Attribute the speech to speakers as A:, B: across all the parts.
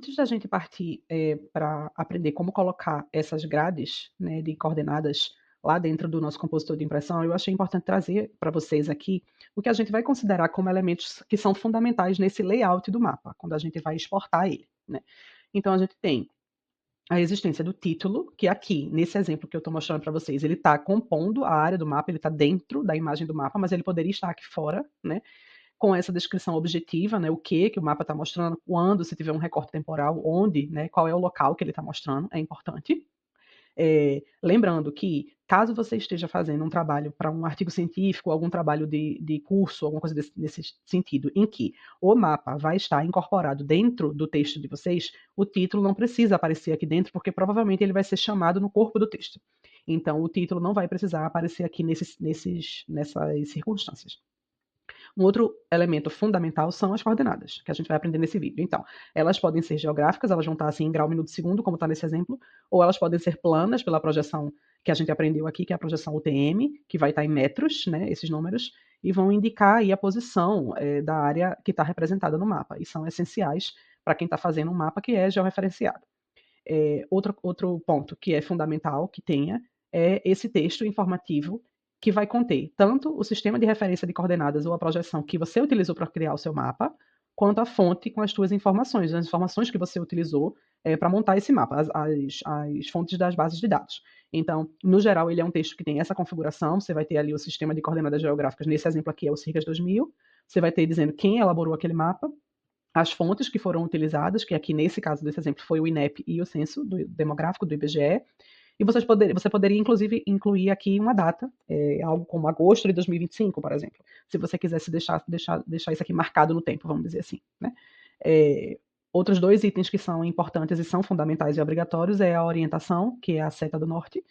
A: Antes da gente partir para aprender como colocar essas grades, né, de coordenadas lá dentro do nosso compositor de impressão, eu achei importante trazer para vocês aqui o que a gente vai considerar como elementos que são fundamentais nesse layout do mapa, quando a gente vai exportar ele, né? Então a gente tem a existência do título, que aqui, nesse exemplo que eu estou mostrando para vocês, ele está compondo a área do mapa, ele está dentro da imagem do mapa, mas ele poderia estar aqui fora, né? Com essa descrição objetiva, né, o que o mapa está mostrando, quando, se tiver um recorte temporal, onde, né, qual é o local que ele está mostrando, é importante. Lembrando que, caso você esteja fazendo um trabalho para um artigo científico, algum trabalho de curso, alguma coisa nesse sentido, em que o mapa vai estar incorporado dentro do texto de vocês, o título não precisa aparecer aqui dentro, porque provavelmente ele vai ser chamado no corpo do texto. Então, o título não vai precisar aparecer aqui nessas circunstâncias. Um outro elemento fundamental são as coordenadas, que a gente vai aprender nesse vídeo. Então, elas podem ser geográficas, elas vão estar assim em grau, minuto, segundo, como está nesse exemplo, ou elas podem ser planas pela projeção que a gente aprendeu aqui, que é a projeção UTM, que vai estar em metros, né, esses números, e vão indicar aí a posição da área que está representada no mapa, e são essenciais para quem está fazendo um mapa que é georreferenciado. Outro ponto que é fundamental que tenha é esse texto informativo que vai conter tanto o sistema de referência de coordenadas ou a projeção que você utilizou para criar o seu mapa, quanto a fonte com as suas informações, as informações que você utilizou para montar esse mapa, as fontes das bases de dados. Então, no geral, ele é um texto que tem essa configuração, você vai ter ali o sistema de coordenadas geográficas, nesse exemplo aqui é o CIRCAS 2000, você vai ter dizendo quem elaborou aquele mapa, as fontes que foram utilizadas, que aqui nesse caso desse exemplo foi o INEP e o censo demográfico do IBGE, e você poderia, inclusive, incluir aqui uma data, algo como agosto de 2025, por exemplo, se você quisesse deixar isso aqui marcado no tempo, vamos dizer assim, né? Outros dois itens que são importantes e são fundamentais e obrigatórios é a orientação, que é a seta do norte,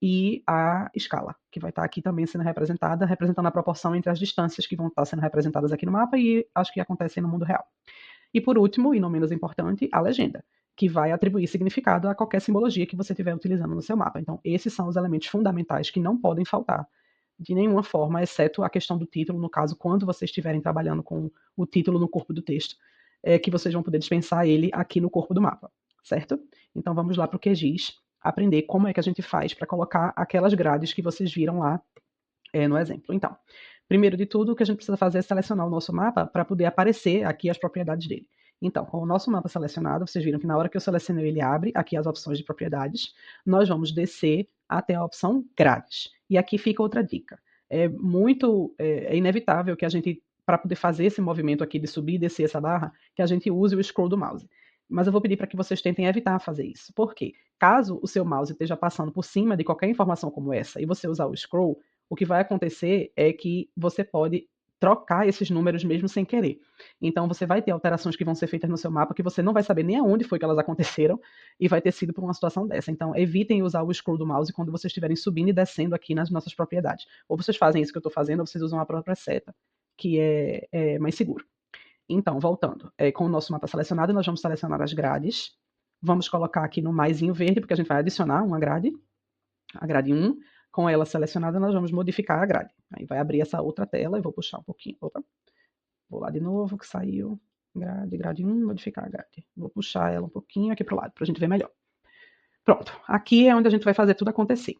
A: e a escala, que vai estar aqui também sendo representada, representando a proporção entre as distâncias que vão estar sendo representadas aqui no mapa e as que acontecem no mundo real. E por último, e não menos importante, a legenda, que vai atribuir significado a qualquer simbologia que você estiver utilizando no seu mapa. Então, esses são os elementos fundamentais que não podem faltar de nenhuma forma, exceto a questão do título, no caso, quando vocês estiverem trabalhando com o título no corpo do texto, que vocês vão poder dispensar ele aqui no corpo do mapa, certo? Então, vamos lá para o QGIS, aprender como é que a gente faz para colocar aquelas grades que vocês viram lá no exemplo. Então, primeiro de tudo, o que a gente precisa fazer é selecionar o nosso mapa para poder aparecer aqui as propriedades dele. Então, com o nosso mapa selecionado, vocês viram que na hora que eu selecionei ele abre aqui as opções de propriedades, nós vamos descer até a opção grades. E aqui fica outra dica. É inevitável que a gente, para poder fazer esse movimento aqui de subir e descer essa barra, que a gente use o scroll do mouse. Mas eu vou pedir para que vocês tentem evitar fazer isso. Por quê? Caso o seu mouse esteja passando por cima de qualquer informação como essa e você usar o scroll, o que vai acontecer é que você pode trocar esses números mesmo sem querer. Então você vai ter alterações que vão ser feitas no seu mapa que você não vai saber nem aonde foi que elas aconteceram e vai ter sido por uma situação dessa. Então evitem usar o scroll do mouse quando vocês estiverem subindo e descendo aqui nas nossas propriedades. Ou vocês fazem isso que eu estou fazendo, ou vocês usam a própria seta, que é mais seguro. Então, voltando, com o nosso mapa selecionado, nós vamos selecionar as grades. Vamos colocar aqui no maisinho verde, porque a gente vai adicionar uma grade, a grade 1. Com ela selecionada, nós vamos modificar a grade. Aí vai abrir essa outra tela, eu vou puxar um pouquinho. Opa, vou lá de novo, que saiu. Grade 1, modificar a grade. Vou puxar ela um pouquinho aqui para o lado, para a gente ver melhor. Pronto, aqui é onde a gente vai fazer tudo acontecer.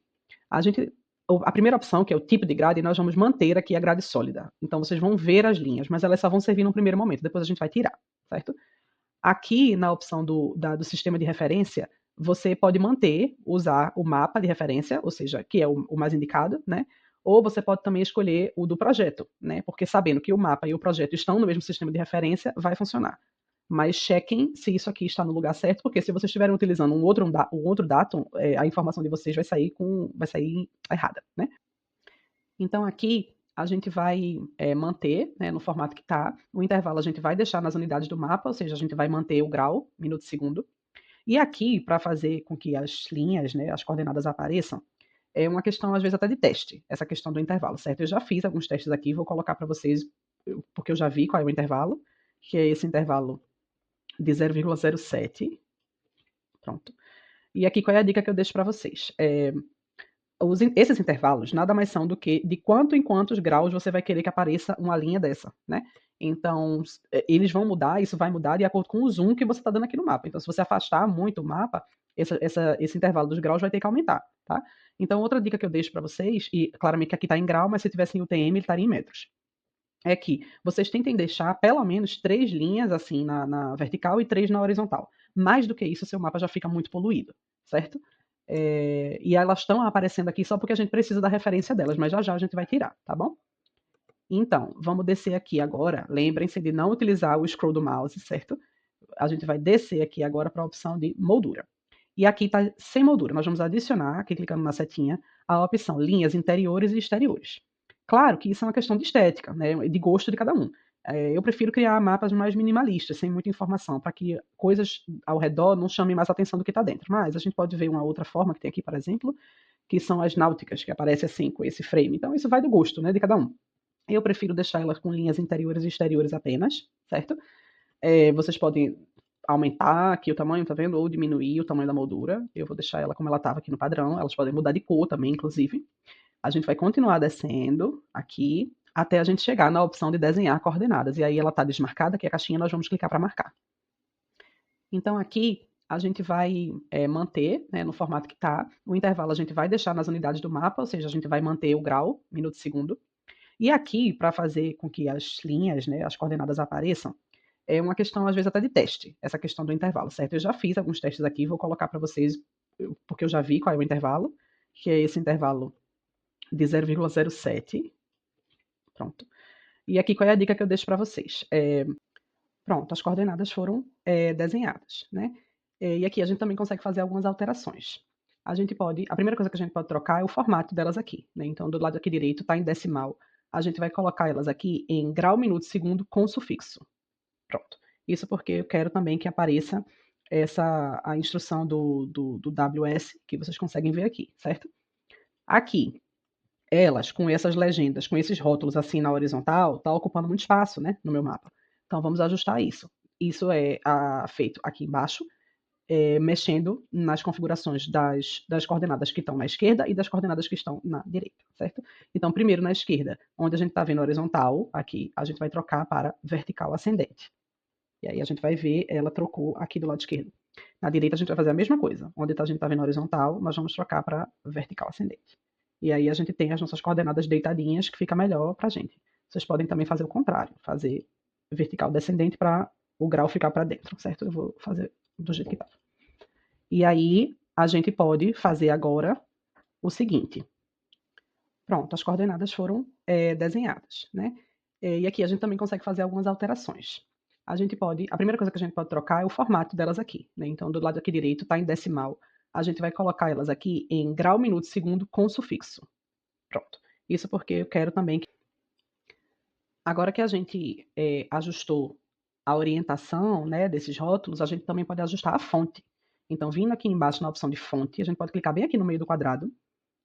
A: A primeira opção, que é o tipo de grade, nós vamos manter aqui a grade sólida. Então, vocês vão ver as linhas, mas elas só vão servir no primeiro momento, depois a gente vai tirar, certo? Aqui, na opção do sistema de referência, você pode usar o mapa de referência, ou seja, que é o mais indicado, né? Ou você pode também escolher o do projeto, né? Porque sabendo que o mapa e o projeto estão no mesmo sistema de referência, vai funcionar. Mas chequem se isso aqui está no lugar certo, porque se vocês estiverem utilizando um outro datum, a informação de vocês vai sair errada, né? Então aqui a gente vai manter, né, no formato que está. O intervalo a gente vai deixar nas unidades do mapa, ou seja, a gente vai manter o grau, minuto, segundo. E aqui, para fazer com que as linhas, né, as coordenadas apareçam, é uma questão, às vezes, até de teste, essa questão do intervalo, certo? Eu já fiz alguns testes aqui, vou colocar para vocês, porque eu já vi qual é o intervalo, que é esse intervalo de 0,07. Pronto. E aqui qual é a dica que eu deixo para vocês? Esses intervalos nada mais são do que de quanto em quantos graus você vai querer que apareça uma linha dessa, né? Então, eles vão mudar, isso vai mudar de acordo com o zoom que você está dando aqui no mapa. Então, se você afastar muito o mapa, esse intervalo dos graus vai ter que aumentar, tá? Então, outra dica que eu deixo para vocês, e claramente que aqui está em grau, mas se tivesse em UTM, ele estaria em metros, é que vocês tentem deixar pelo menos 3 linhas assim na vertical e 3 na horizontal. Mais do que isso, seu mapa já fica muito poluído, certo? E elas estão aparecendo aqui só porque a gente precisa da referência delas, mas já já a gente vai tirar, tá bom? Então, vamos descer aqui agora. Lembrem-se de não utilizar o scroll do mouse, certo? A gente vai descer aqui agora para a opção de moldura. E aqui está sem moldura. Nós vamos adicionar, aqui clicando na setinha, a opção linhas interiores e exteriores. Claro que isso é uma questão de estética, né, de gosto de cada um. Eu prefiro criar mapas mais minimalistas, sem muita informação, para que coisas ao redor não chamem mais a atenção do que está dentro. Mas a gente pode ver uma outra forma que tem aqui, por exemplo, que são as náuticas, que aparece assim, com esse frame. Então isso vai do gosto, né, de cada um. Eu prefiro deixar elas com linhas interiores e exteriores apenas, certo? Vocês podem aumentar aqui o tamanho, tá vendo? Ou diminuir o tamanho da moldura. Eu vou deixar ela como ela estava aqui no padrão. Elas podem mudar de cor também, inclusive. A gente vai continuar descendo aqui até a gente chegar na opção de desenhar coordenadas. E aí ela está desmarcada, aqui a caixinha, nós vamos clicar para marcar. Então aqui a gente vai manter, né, no formato que está. O intervalo a gente vai deixar nas unidades do mapa, ou seja, a gente vai manter o grau, minuto e segundo. E aqui, para fazer com que as linhas, né, as coordenadas apareçam, é uma questão, às vezes, até de teste, essa questão do intervalo, certo? Eu já fiz alguns testes aqui, vou colocar para vocês, porque eu já vi qual é o intervalo, que é esse intervalo de 0,07. Pronto. E aqui, qual é a dica que eu deixo para vocês? Pronto, as coordenadas foram desenhadas, né? E aqui a gente também consegue fazer algumas alterações. A primeira coisa que a gente pode trocar é o formato delas aqui, né? Então, do lado aqui direito está em decimal. A gente vai colocar elas aqui em grau, minuto, segundo com sufixo. Pronto. Isso porque eu quero também que apareça a instrução do WS, que vocês conseguem ver aqui, certo? Aqui, elas, com essas legendas, com esses rótulos assim na horizontal, está ocupando muito espaço, né, no meu mapa. Então, vamos ajustar isso. Isso é feito aqui embaixo, mexendo nas configurações das coordenadas que estão na esquerda e das coordenadas que estão na direita, certo? Então, primeiro na esquerda, onde a gente está vendo horizontal, aqui, a gente vai trocar para vertical ascendente. E aí a gente vai ver, ela trocou aqui do lado esquerdo. Na direita a gente vai fazer a mesma coisa. Onde a gente está vendo horizontal, nós vamos trocar para vertical ascendente. E aí a gente tem as nossas coordenadas deitadinhas, que fica melhor para a gente. Vocês podem também fazer o contrário, fazer vertical descendente para o grau ficar para dentro, certo? Eu vou fazer do jeito que está. E aí a gente pode fazer agora o seguinte. Pronto, as coordenadas foram desenhadas, né? E aqui a gente também consegue fazer algumas alterações. A primeira coisa que a gente pode trocar é o formato delas aqui, né? Então, do lado aqui direito está em decimal. A gente vai colocar elas aqui em grau, minuto, segundo com sufixo. Pronto. Isso porque eu quero também que... Agora que a gente ajustou a orientação, né, desses rótulos, a gente também pode ajustar a fonte. Então, vindo aqui embaixo na opção de fonte, a gente pode clicar bem aqui no meio do quadrado,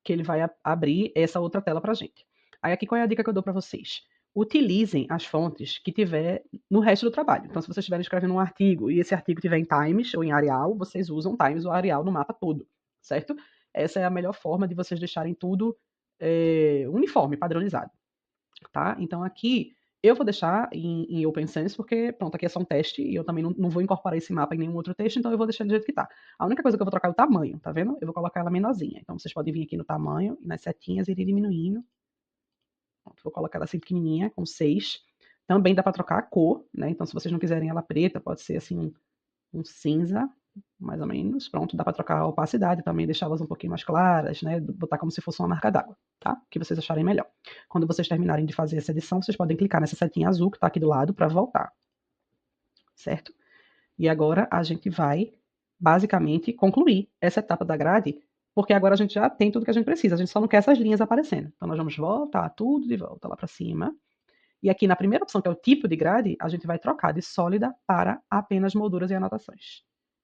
A: que ele vai abrir essa outra tela para a gente. Aí aqui qual é a dica que eu dou para vocês? Utilizem as fontes que tiver no resto do trabalho. Então, se vocês estiverem escrevendo um artigo e esse artigo tiver em Times ou em Arial, vocês usam Times ou Arial no mapa todo, certo? Essa é a melhor forma de vocês deixarem tudo uniforme, padronizado, tá? Então aqui eu vou deixar em Open Sans porque, pronto, aqui é só um teste e eu também não vou incorporar esse mapa em nenhum outro texto, então eu vou deixar do jeito que tá. A única coisa que eu vou trocar é o tamanho, tá vendo? Eu vou colocar ela menorzinha. Então vocês podem vir aqui no tamanho e nas setinhas e ir diminuindo. Pronto, vou colocar ela assim pequenininha, com 6. Também dá para trocar a cor, né? Então se vocês não quiserem ela preta, pode ser assim um cinza, mais ou menos. Pronto, dá para trocar a opacidade também, deixá-las um pouquinho mais claras, né? Botar como se fosse uma marca d'água, tá? O que vocês acharem melhor. Quando vocês terminarem de fazer essa edição, vocês podem clicar nessa setinha azul que está aqui do lado para voltar, certo? E agora a gente vai, basicamente, concluir essa etapa da grade, porque agora a gente já tem tudo que a gente precisa, a gente só não quer essas linhas aparecendo. Então nós vamos voltar tudo de volta lá para cima. E aqui na primeira opção, que é o tipo de grade, a gente vai trocar de sólida para apenas molduras e anotações.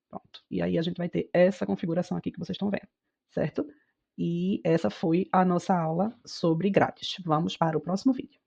A: Pronto. E aí a gente vai ter essa configuração aqui que vocês estão vendo, certo? E essa foi a nossa aula sobre grades. Vamos para o próximo vídeo.